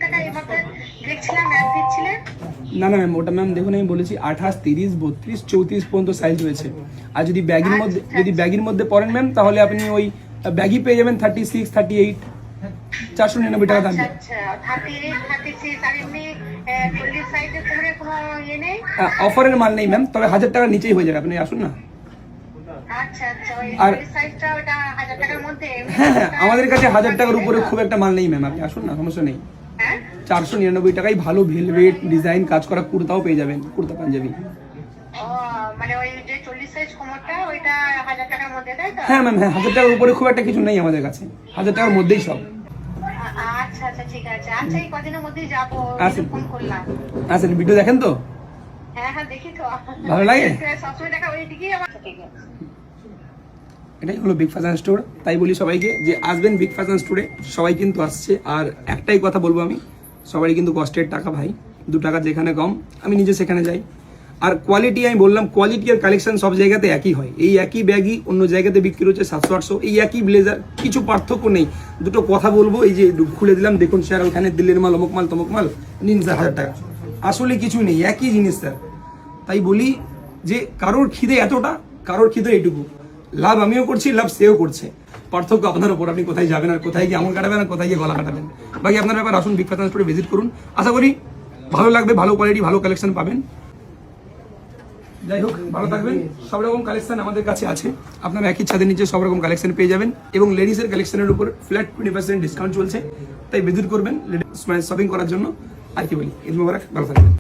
টাকা এইভাবে দেখছিলাম অ্যাড দিচ্ছিলেন। না না ম্যাম, ওটা ম্যাম দেখুন আমি বলেছি 28, 30, 32, 34 পর্যন্ত সাইজ রয়েছে। আর যদি ব্যাগির মধ্যে পরেন ম্যাম, তাহলে আপনি ওই ব্যাগই পেয়ে যাবেন 36, 38, 499 টাকা দাম। আচ্ছা 38, 36 আর এমনি 40 সাইজের কোমরে কোনো ইয়ে নেই? অফারের মাল নেই ম্যাম, তবে 1000 টাকার নিচেই হয়ে যাবে, আপনি আসুন না। আচ্ছা আচ্ছা, ওই আর 40 সাইজটা ওটা 1000 টাকার মধ্যে? হ্যাঁ হ্যাঁ, আমাদের কাছে 1000 টাকার উপরে খুব একটা মাল নেই ম্যাম, আপনি আসুন না, সমস্যা নেই। হ্যাঁ 499 টাকায় ভালো ভেলভেট ডিজাইন কাজ করা কুর্তাও পেয়ে যাবেন, কুর্তা পাঞ্জাবি। ও মানে ওই যে 40 সাইজ কোমরটা ওইটা 1000 টাকার মধ্যে, তাই তো? হ্যাঁ ম্যাম হ্যাঁ, 1000 টাকার উপরে খুব একটা কিছু নেই আমাদের কাছে, 1000 টাকার মধ্যেই সব। আচ্ছা আচ্ছা ঠিক আছে। আচ্ছা এই কদিনের মধ্যেই যাবো, আসেন। ফোন করলাম। আসেন, ভিডিও দেখেন তো? হ্যাঁ হ্যাঁ দেখি তো, ভালো লাগে? সবসময় দেখা ওই দিকেই আমার। ঠিক আছে, এটাই হলো বিগ ফ্যাশন স্টোর। তাই বলি সবাইকে যে আসবেন বিগ ফ্যাশন স্টোরে, সবাই কিন্তু আসছে। আর একটাই কথা বলবো আমি, সবারই কিন্তু কষ্টের টাকা ভাই, 2 টাকা যেখানে কম, আমি নিজে সেখানে যাই। আর কোয়ালিটি, আমি বললাম কোয়ালিটি আর কালেকশন সব জায়গাতে একই হয়। এই একই ব্যাগই অন্য জায়গাতে বিক্রি হচ্ছে 700-800, এই একই ব্লেজার, কিছু পার্থক্য নেই। দুটো কথা বলবো, এই যে খুলে দিলাম দেখুন স্যার, ওখানে দিল্লির মাল, অমুক মাল, তমুক মাল, নিন স্যার 1000 টাকা, আসলে কিছু নেই, একই জিনিস স্যার। তাই বলি যে কারোর খিদে এতটা, কারোর খিদে এইটুকু, লাভ আমিও করছি, লাভ সেও করছে, পার্থক্য আপনার উপর, আপনি কোথায় যাবেন আর কোথায় গিয়ে আঙুল কাটাবেন আর কোথায় গিয়ে গলা কাটাবেন। বাকি আপনার ব্যাপার, আসুন বিগ ফ্যাশন স্টোরে ভিজিট করুন, আশা করি ভালো লাগবে, ভালো কোয়ালিটি, ভালো কালেকশন পাবেন। যাই হোক, ভালো থাকবেন। সব রকম কালেকশন আমাদের কাছে আছে, আপনারা একই ছাদের নিচে সব রকম কালেকশন পেয়ে যাবেন। এবং লেডিসের কালেকশনের উপর ফ্ল্যাট 20% ডিসকাউন্ট চলছে, তাই ভিজিট করবেন শপিং করার জন্য। আর কি বলি, ঈদ মোবারক, ভালো থাকবেন।